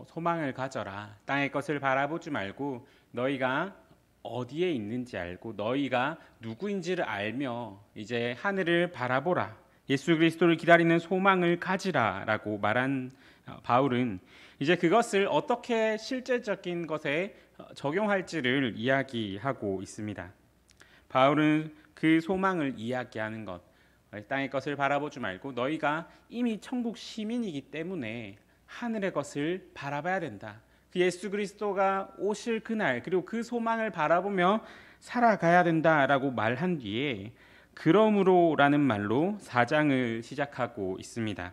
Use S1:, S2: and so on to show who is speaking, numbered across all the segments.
S1: 소망을 가져라. 땅의 것을 바라보지 말고 너희가 어디에 있는지 알고 너희가 누구인지를 알며 이제 하늘을 바라보라. 예수 그리스도를 기다리는 소망을 가지라라고 말한 바울은 이제 그것을 어떻게 실제적인 것에 적용할지를 이야기하고 있습니다. 바울은 그 소망을 이야기하는 것, 땅의 것을 바라보지 말고 너희가 이미 천국 시민이기 때문에 하늘의 것을 바라봐야 된다. 그 예수 그리스도가 오실 그날 그리고 그 소망을 바라보며 살아가야 된다라고 말한 뒤에 그러므로라는 말로 4장을 시작하고 있습니다.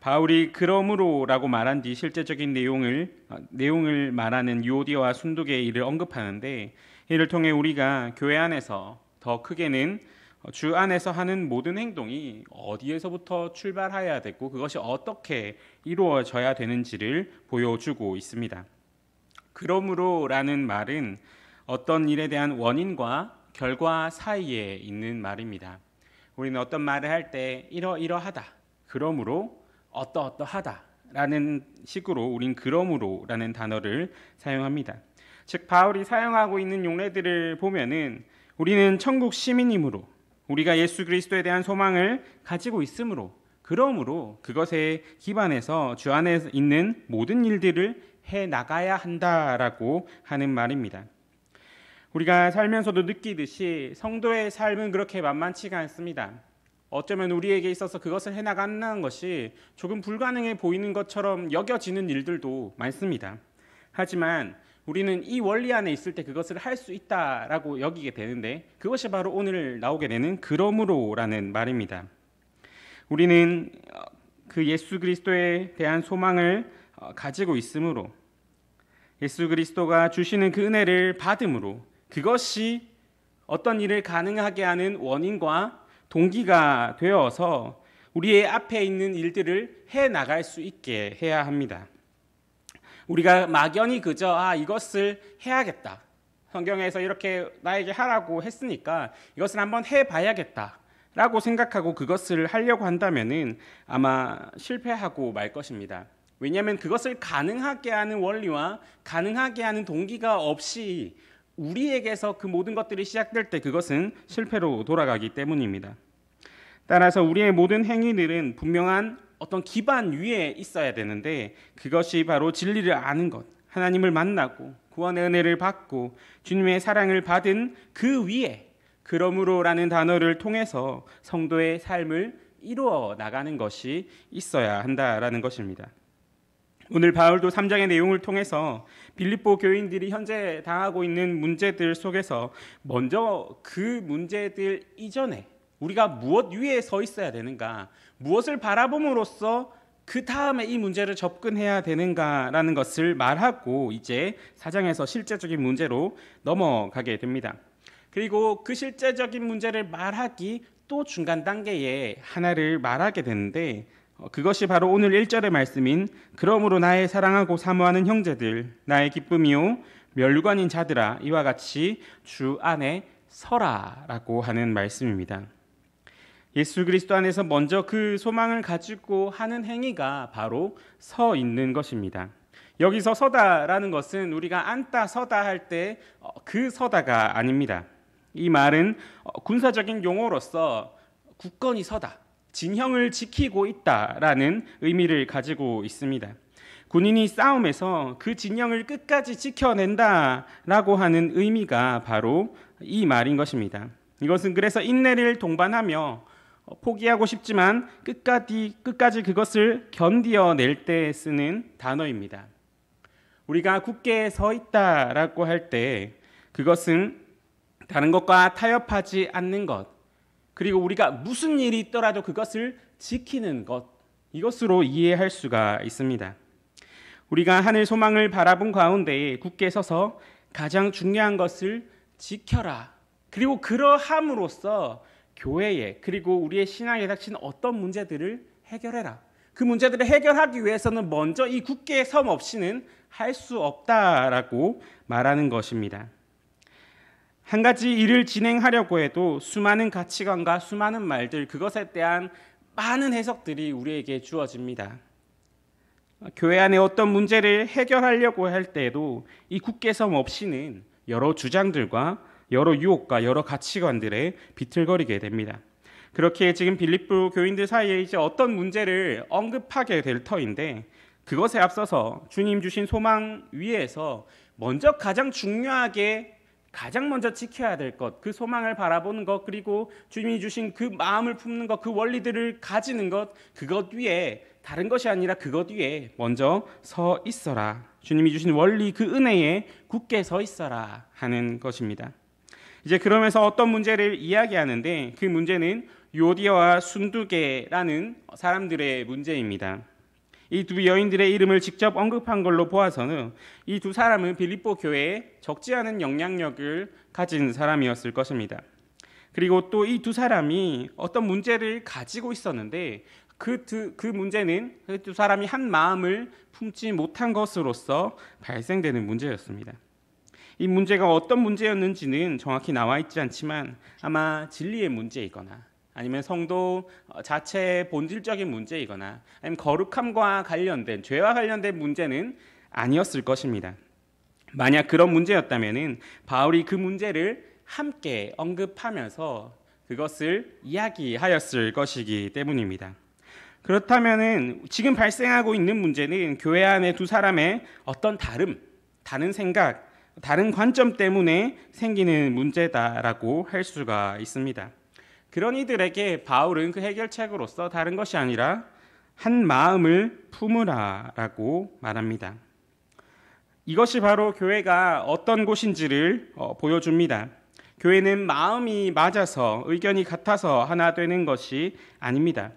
S1: 바울이 그러므로라고 말한 뒤 실제적인 내용을 말하는 유오디아와 순두개의 일을 언급하는데 이를 통해 우리가 교회 안에서 더 크게는 주 안에서 하는 모든 행동이 어디에서부터 출발해야 되고 그것이 어떻게 이루어져야 되는지를 보여주고 있습니다. 그러므로라는 말은 어떤 일에 대한 원인과 결과 사이에 있는 말입니다. 우리는 어떤 말을 할 때 이러이러하다, 그러므로 어떠어떠하다 라는 식으로 우린 그러므로라는 단어를 사용합니다. 즉 바울이 사용하고 있는 용례들을 보면은 우리는 천국 시민이므로 우리가 예수 그리스도에 대한 소망을 가지고 있으므로 그러므로 그것에 기반해서 주 안에 있는 모든 일들을 해나가야 한다라고 하는 말입니다. 우리가 살면서도 느끼듯이 성도의 삶은 그렇게 만만치가 않습니다. 어쩌면 우리에게 있어서 그것을 해나가는 것이 조금 불가능해 보이는 것처럼 여겨지는 일들도 많습니다. 하지만 우리는 이 원리 안에 있을 때 그것을 할 수 있다라고 여기게 되는데 그것이 바로 오늘 나오게 되는 그러므로라는 말입니다. 우리는 그 예수 그리스도에 대한 소망을 가지고 있으므로 예수 그리스도가 주시는 그 은혜를 받음으로 그것이 어떤 일을 가능하게 하는 원인과 동기가 되어서 우리의 앞에 있는 일들을 해나갈 수 있게 해야 합니다. 우리가 막연히 그저 이것을 해야겠다. 성경에서 이렇게 나에게 하라고 했으니까 이것을 한번 해봐야겠다 라고 생각하고 그것을 하려고 한다면은 아마 실패하고 말 것입니다. 왜냐하면 그것을 가능하게 하는 원리와 가능하게 하는 동기가 없이 우리에게서 그 모든 것들이 시작될 때 그것은 실패로 돌아가기 때문입니다. 따라서 우리의 모든 행위들은 분명한 어떤 기반 위에 있어야 되는데 그것이 바로 진리를 아는 것, 하나님을 만나고 구원의 은혜를 받고 주님의 사랑을 받은 그 위에 그러므로라는 단어를 통해서 성도의 삶을 이루어 나가는 것이 있어야 한다라는 것입니다. 오늘 바울도 3장의 내용을 통해서 빌립보 교인들이 현재 당하고 있는 문제들 속에서 먼저 그 문제들 이전에 우리가 무엇 위에 서 있어야 되는가, 무엇을 바라봄으로써 그 다음에 이 문제를 접근해야 되는가라는 것을 말하고 이제 4장에서 실제적인 문제로 넘어가게 됩니다. 그리고 그 실제적인 문제를 말하기 또 중간 단계에 하나를 말하게 되는데 그것이 바로 오늘 1절의 말씀인 그러므로 나의 사랑하고 사모하는 형제들 나의 기쁨이요 멸관인 자들아 이와 같이 주 안에 서라라고 하는 말씀입니다. 예수 그리스도 안에서 먼저 그 소망을 가지고 하는 행위가 바로 서 있는 것입니다. 여기서 서다라는 것은 우리가 앉다 서다 할 때 그 서다가 아닙니다. 이 말은 군사적인 용어로서 굳건히 서다, 진형을 지키고 있다라는 의미를 가지고 있습니다. 군인이 싸움에서 그 진영을 끝까지 지켜낸다라고 하는 의미가 바로 이 말인 것입니다. 이것은 그래서 인내를 동반하며 포기하고 싶지만 끝까지 그것을 견디어낼 때 쓰는 단어입니다. 우리가 굳게 서 있다라고 할 때 그것은 다른 것과 타협하지 않는 것, 그리고 우리가 무슨 일이 있더라도 그것을 지키는 것, 이것으로 이해할 수가 있습니다. 우리가 하늘 소망을 바라본 가운데 굳게 서서 가장 중요한 것을 지켜라. 그리고 그러함으로써 교회에 그리고 우리의 신앙에 닥친 어떤 문제들을 해결해라. 그 문제들을 해결하기 위해서는 먼저 이 굳게 섬 없이는 할 수 없다라고 말하는 것입니다. 한 가지 일을 진행하려고 해도 수많은 가치관과 수많은 말들, 그것에 대한 많은 해석들이 우리에게 주어집니다. 교회 안에 어떤 문제를 해결하려고 할 때에도 이 굳게섬 없이는 여러 주장들과 여러 유혹과 여러 가치관들에 비틀거리게 됩니다. 그렇게 지금 빌립보 교인들 사이에 이제 어떤 문제를 언급하게 될 터인데, 그것에 앞서서 주님 주신 소망 위에서 먼저 가장 중요하게 가장 먼저 지켜야 될 것, 그 소망을 바라보는 것, 그리고 주님이 주신 그 마음을 품는 것, 그 원리들을 가지는 것, 그것 위에 다른 것이 아니라 그것 위에 먼저 서 있어라. 주님이 주신 원리, 그 은혜에 굳게 서 있어라 하는 것입니다. 이제 그러면서 어떤 문제를 이야기하는데, 그 문제는 요디아와 순두계라는 사람들의 문제입니다. 이 두 여인들의 이름을 직접 언급한 걸로 보아서는 이 두 사람은 빌립보 교회에 적지 않은 영향력을 가진 사람이었을 것입니다. 그리고 또 이 두 사람이 어떤 문제를 가지고 있었는데, 그 문제는 그 두 사람이 한 마음을 품지 못한 것으로서 발생되는 문제였습니다. 이 문제가 어떤 문제였는지는 정확히 나와 있지 않지만 아마 진리의 문제이거나 아니면 성도 자체의 본질적인 문제이거나 아니면 거룩함과 관련된, 죄와 관련된 문제는 아니었을 것입니다. 만약 그런 문제였다면 바울이 그 문제를 함께 언급하면서 그것을 이야기하였을 것이기 때문입니다. 그렇다면 지금 발생하고 있는 문제는 교회 안에 두 사람의 어떤 다른 생각, 다른 관점 때문에 생기는 문제다라고 할 수가 있습니다. 그런 이들에게 바울은 그 해결책으로서 다른 것이 아니라 한 마음을 품으라라고 말합니다. 이것이 바로 교회가 어떤 곳인지를 보여줍니다. 교회는 마음이 맞아서, 의견이 같아서 하나 되는 것이 아닙니다.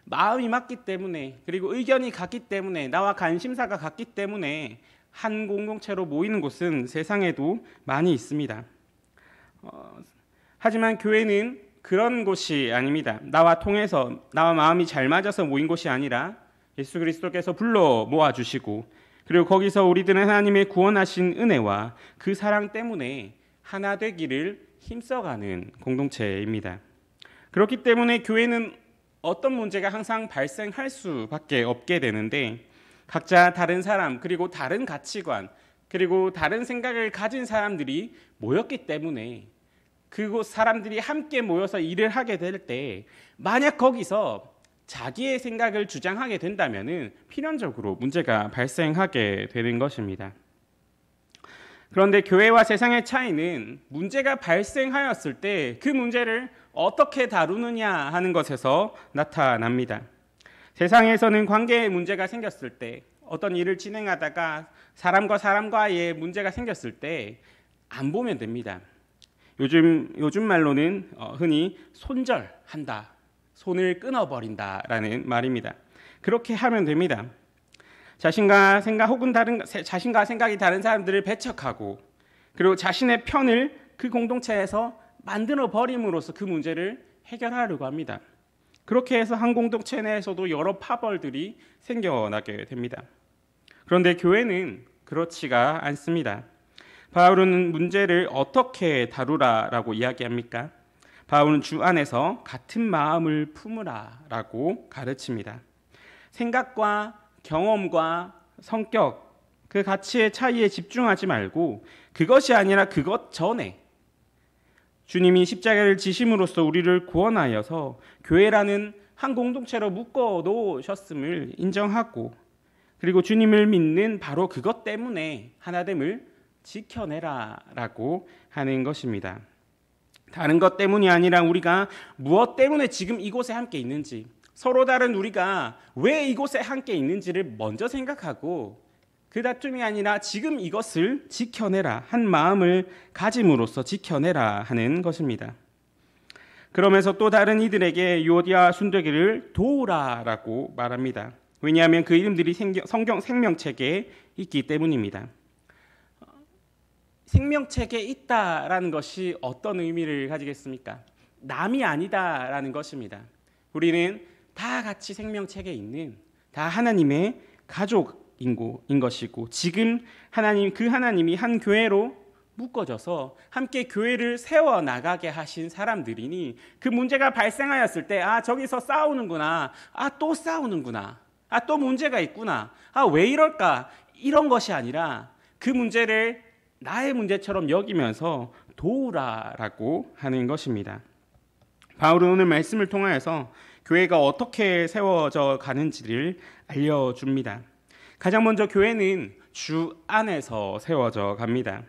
S1: 마음이 맞기 때문에, 그리고 의견이 같기 때문에, 나와 관심사가 같기 때문에 한 공동체로 모이는 곳은 세상에도 많이 있습니다. 하지만 교회는 그런 곳이 아닙니다. 나와 통해서, 나와 마음이 잘 맞아서 모인 곳이 아니라 예수 그리스도께서 불러 모아주시고, 그리고 거기서 우리들은 하나님의 구원하신 은혜와 그 사랑 때문에 하나 되기를 힘써가는 공동체입니다. 그렇기 때문에 교회는 어떤 문제가 항상 발생할 수밖에 없게 되는데, 각자 다른 사람, 그리고 다른 가치관, 그리고 다른 생각을 가진 사람들이 모였기 때문에 그곳 사람들이 함께 모여서 일을 하게 될 때, 만약 거기서 자기의 생각을 주장하게 된다면 필연적으로 문제가 발생하게 되는 것입니다. 그런데 교회와 세상의 차이는 문제가 발생하였을 때 그 문제를 어떻게 다루느냐 하는 것에서 나타납니다. 세상에서는 관계에 문제가 생겼을 때, 어떤 일을 진행하다가 사람과 사람과의 문제가 생겼을 때 안 보면 됩니다. 요즘 말로는 흔히 손절한다, 손을 끊어버린다라는 말입니다. 그렇게 하면 됩니다. 자신과 생각이 다른 사람들을 배척하고, 그리고 자신의 편을 그 공동체에서 만들어 버림으로써 그 문제를 해결하려고 합니다. 그렇게 해서 한 공동체 내에서도 여러 파벌들이 생겨나게 됩니다. 그런데 교회는 그렇지가 않습니다. 바울은 문제를 어떻게 다루라라고 이야기합니까? 바울은 주 안에서 같은 마음을 품으라라고 가르칩니다. 생각과 경험과 성격, 그 가치의 차이에 집중하지 말고 그것이 아니라 그것 전에 주님이 십자가를 지심으로써 우리를 구원하여서 교회라는 한 공동체로 묶어 놓으셨음을 인정하고, 그리고 주님을 믿는 바로 그것 때문에 하나됨을 지켜내라라고 하는 것입니다. 다른 것 때문이 아니라 우리가 무엇 때문에 지금 이곳에 함께 있는지, 서로 다른 우리가 왜 이곳에 함께 있는지를 먼저 생각하고, 그 다툼이 아니라 지금 이것을 지켜내라, 한 마음을 가짐으로써 지켜내라 하는 것입니다. 그러면서 또 다른 이들에게 요디아 순두계를 도우라라고 말합니다. 왜냐하면 그 이름들이 성경 생명책에 있기 때문입니다. 생명책에 있다라는 것이 어떤 의미를 가지겠습니까? 남이 아니다라는 것입니다. 우리는 다 같이 생명책에 있는, 다 하나님의 가족인 것이고, 지금 하나님이 한 교회로 묶어져서 함께 교회를 세워나가게 하신 사람들이니, 그 문제가 발생하였을 때 저기서 싸우는구나, 또 싸우는구나, 또 문제가 있구나. 왜 이럴까? 이런 것이 아니라 그 문제를 나의 문제처럼 여기면서 도우라라고 하는 것입니다. 바울은 오늘 말씀을 통하여서 교회가 어떻게 세워져 가는지를 알려줍니다. 가장 먼저 교회는 주 안에서 세워져 갑니다.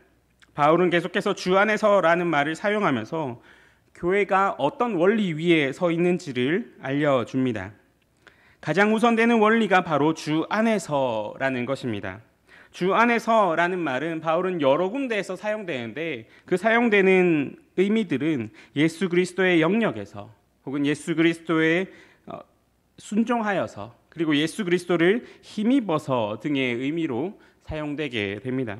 S1: 바울은 계속해서 주 안에서라는 말을 사용하면서 교회가 어떤 원리 위에 서 있는지를 알려줍니다. 가장 우선되는 원리가 바로 주 안에서라는 것입니다. 주 안에서라는 말은 바울은 여러 군데에서 사용되는데 그 사용되는 의미들은 예수 그리스도의 영역에서 혹은 예수 그리스도에 순종하여서 그리고 예수 그리스도를 힘입어서 등의 의미로 사용되게 됩니다.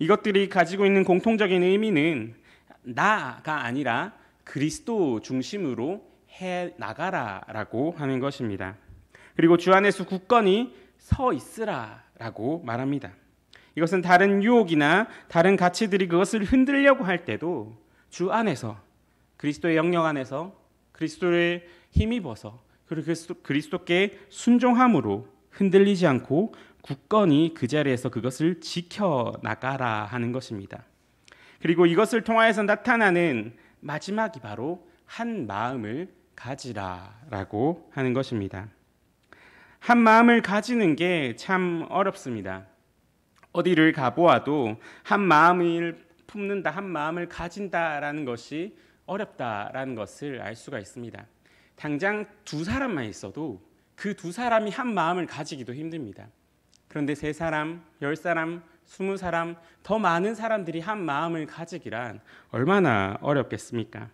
S1: 이것들이 가지고 있는 공통적인 의미는 나가 아니라 그리스도 중심으로 해 나가라라고 하는 것입니다. 그리고 주 안에서 굳건히 서 있으라라고 말합니다. 이것은 다른 유혹이나 다른 가치들이 그것을 흔들려고 할 때도 주 안에서 그리스도의 영역 안에서 그리스도를 힘입어서 그리고 그리스도께 순종함으로 흔들리지 않고 굳건히 그 자리에서 그것을 지켜나가라 하는 것입니다. 그리고 이것을 통하여서 나타나는 마지막이 바로 한 마음을 가지라라고 하는 것입니다. 한 마음을 가지는 게 참 어렵습니다. 어디를 가보아도 한 마음을 품는다, 한 마음을 가진다라는 것이 어렵다라는 것을 알 수가 있습니다. 당장 두 사람만 있어도 그 두 사람이 한 마음을 가지기도 힘듭니다. 그런데 3사람, 10사람, 20사람, 더 많은 사람들이 한 마음을 가지기란 얼마나 어렵겠습니까?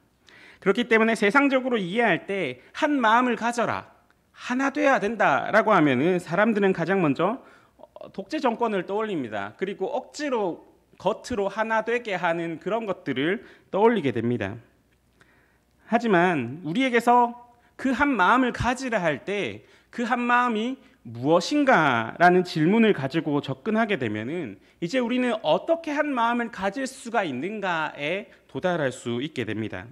S1: 그렇기 때문에 세상적으로 이해할 때 한 마음을 가져라, 하나 돼야 된다라고 하면은 사람들은 가장 먼저 독재 정권을 떠올립니다. 그리고 억지로 겉으로 하나 되게 하는 그런 것들을 떠올리게 됩니다. 하지만 우리에게서 그 한 마음을 가지라 할 때 그 한 마음이 무엇인가라는 질문을 가지고 접근하게 되면은 이제 우리는 어떻게 한 마음을 가질 수가 있는가에 도달할 수 있게 됩니다.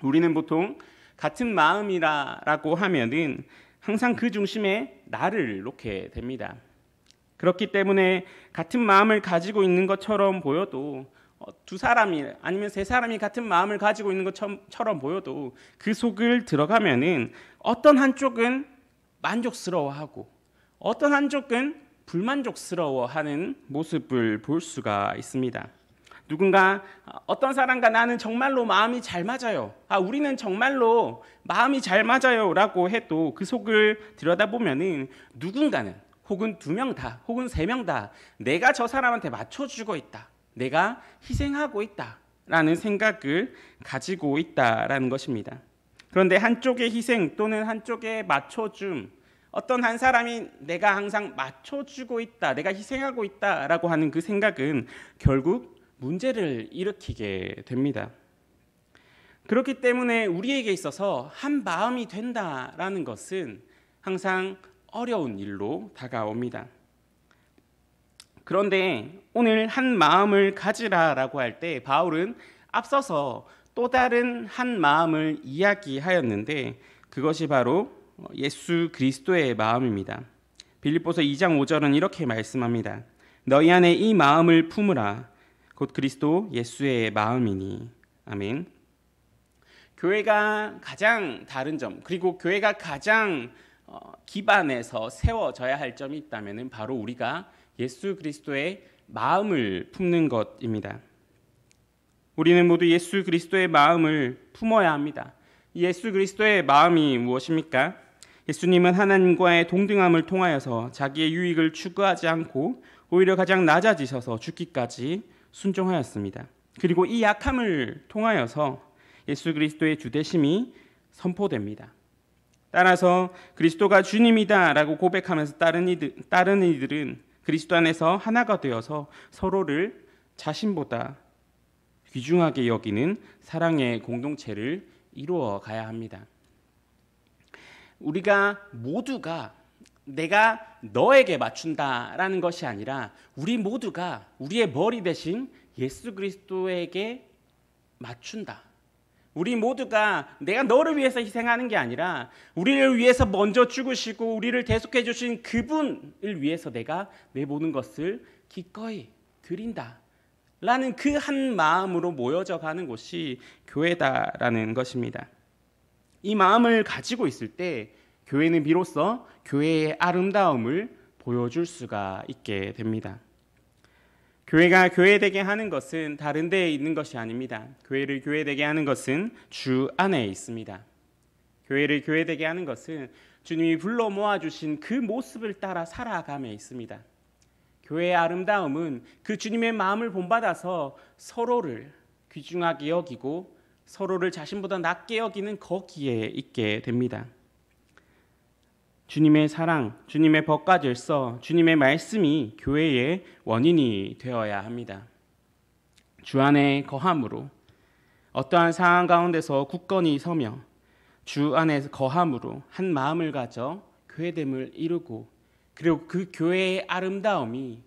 S1: 우리는 보통 같은 마음이라고 하면은 항상 그 중심에 나를 놓게 됩니다. 그렇기 때문에 같은 마음을 가지고 있는 것처럼 보여도 두 사람이 아니면 3사람이 같은 마음을 가지고 있는 것처럼 보여도 그 속을 들어가면은 어떤 한쪽은 만족스러워하고 어떤 한쪽은 불만족스러워하는 모습을 볼 수가 있습니다. 누군가 어떤 사람과 나는 정말로 마음이 잘 맞아요. 우리는 정말로 마음이 잘 맞아요 라고 해도 그 속을 들여다보면은 누군가는 혹은 2명 다 혹은 3명 다 내가 저 사람한테 맞춰주고 있다, 내가 희생하고 있다라는 생각을 가지고 있다라는 것입니다. 그런데 한쪽의 희생 또는 한쪽의 맞춰줌, 어떤 한 사람이 내가 항상 맞춰주고 있다, 내가 희생하고 있다라고 하는 그 생각은 결국 문제를 일으키게 됩니다. 그렇기 때문에 우리에게 있어서 한 마음이 된다라는 것은 항상 어려운 일로 다가옵니다. 그런데 오늘 한 마음을 가지라라고 할 때 바울은 앞서서 또 다른 한 마음을 이야기하였는데 그것이 바로 예수 그리스도의 마음입니다. 빌립보서 2장 5절은 이렇게 말씀합니다. 너희 안에 이 마음을 품으라. 곧 그리스도 예수의 마음이니. 아멘. 교회가 가장 다른 점, 그리고 교회가 가장 기반에서 세워져야 할 점이 있다면 바로 우리가 예수 그리스도의 마음을 품는 것입니다. 우리는 모두 예수 그리스도의 마음을 품어야 합니다. 예수 그리스도의 마음이 무엇입니까? 예수님은 하나님과의 동등함을 통하여서 자기의 유익을 추구하지 않고 오히려 가장 낮아지셔서 죽기까지 순종하였습니다. 그리고 이 약함을 통하여서 예수 그리스도의 주되심이 선포됩니다. 따라서 그리스도가 주님이다라고 고백하면서 따르는 이들은 그리스도 안에서 하나가 되어서 서로를 자신보다 귀중하게 여기는 사랑의 공동체를 이루어 가야 합니다. 우리가 모두가 내가 너에게 맞춘다라는 것이 아니라 우리 모두가 우리의 머리 대신 예수 그리스도에게 맞춘다. 우리 모두가 내가 너를 위해서 희생하는 게 아니라 우리를 위해서 먼저 죽으시고 우리를 대속해 주신 그분을 위해서 내가 내 모든 것을 기꺼이 드린다 라는 그 한 마음으로 모여져 가는 곳이 교회다라는 것입니다. 이 마음을 가지고 있을 때 교회는 비로소 교회의 아름다움을 보여줄 수가 있게 됩니다. 교회가 교회되게 하는 것은 다른 데에 있는 것이 아닙니다. 교회를 교회되게 하는 것은 주 안에 있습니다. 교회를 교회되게 하는 것은 주님이 불러 모아주신 그 모습을 따라 살아감에 있습니다. 교회의 아름다움은 그 주님의 마음을 본받아서 서로를 귀중하게 여기고 서로를 자신보다 낮게 여기는 거기에 있게 됩니다. 주님의 사랑, 주님의 법과 질서, 주님의 말씀이 교회의 원인이 되어야 합니다. 주 안에 거함으로 어떠한 상황 가운데서 굳건히 서며 주 안에 거함으로 한 마음을 가져 교회됨을 이루고 그리고 그 교회의 아름다움이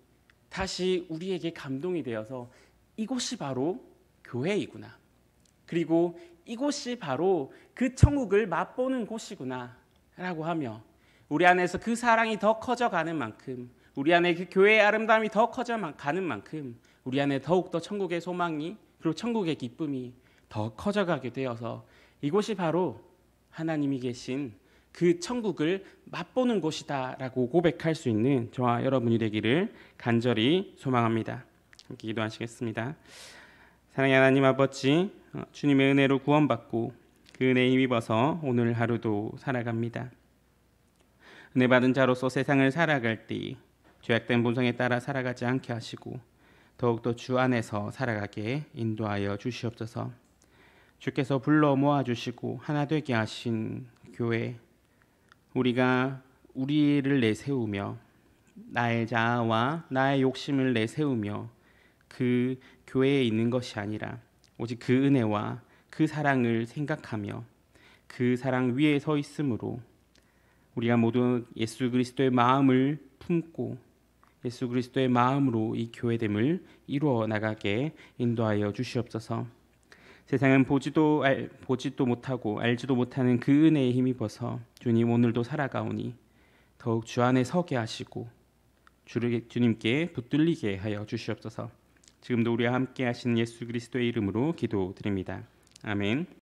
S1: 다시 우리에게 감동이 되어서 이곳이 바로 교회이구나. 그리고 이곳이 바로 그 천국을 맛보는 곳이구나 라고 하며 우리 안에서 그 사랑이 더 커져가는 만큼 우리 안에 그 교회의 아름다움이 더 커져가는 만큼 우리 안에 더욱더 천국의 소망이 그리고 천국의 기쁨이 더 커져가게 되어서 이곳이 바로 하나님이 계신 그 천국을 맛보는 곳이다라고 고백할 수 있는 저와 여러분이 되기를 간절히 소망합니다. 함께 기도하시겠습니다. 사랑의 하나님 아버지, 주님의 은혜로 구원받고 그 은혜에 힘입어서 오늘 하루도 살아갑니다. 은혜 받은 자로서 세상을 살아갈 때 죄악된 본성에 따라 살아가지 않게 하시고 더욱더 주 안에서 살아가게 인도하여 주시옵소서. 주께서 불러 모아주시고 하나 되게 하신 교회, 우리가 우리를 내세우며 나의 자아와 나의 욕심을 내세우며 그 교회에 있는 것이 아니라 오직 그 은혜와 그 사랑을 생각하며 그 사랑 위에 서 있으므로 우리가 모두 예수 그리스도의 마음을 품고 예수 그리스도의 마음으로 이 교회됨을 이루어 나가게 인도하여 주시옵소서. 세상은 보지도 못하고 알지도 못하는 그 은혜에 힘입어서 주님 오늘도 살아가오니 더욱 주 안에 서게 하시고 주님께 붙들리게 하여 주시옵소서. 지금도 우리와 함께 하신 예수 그리스도의 이름으로 기도드립니다. 아멘.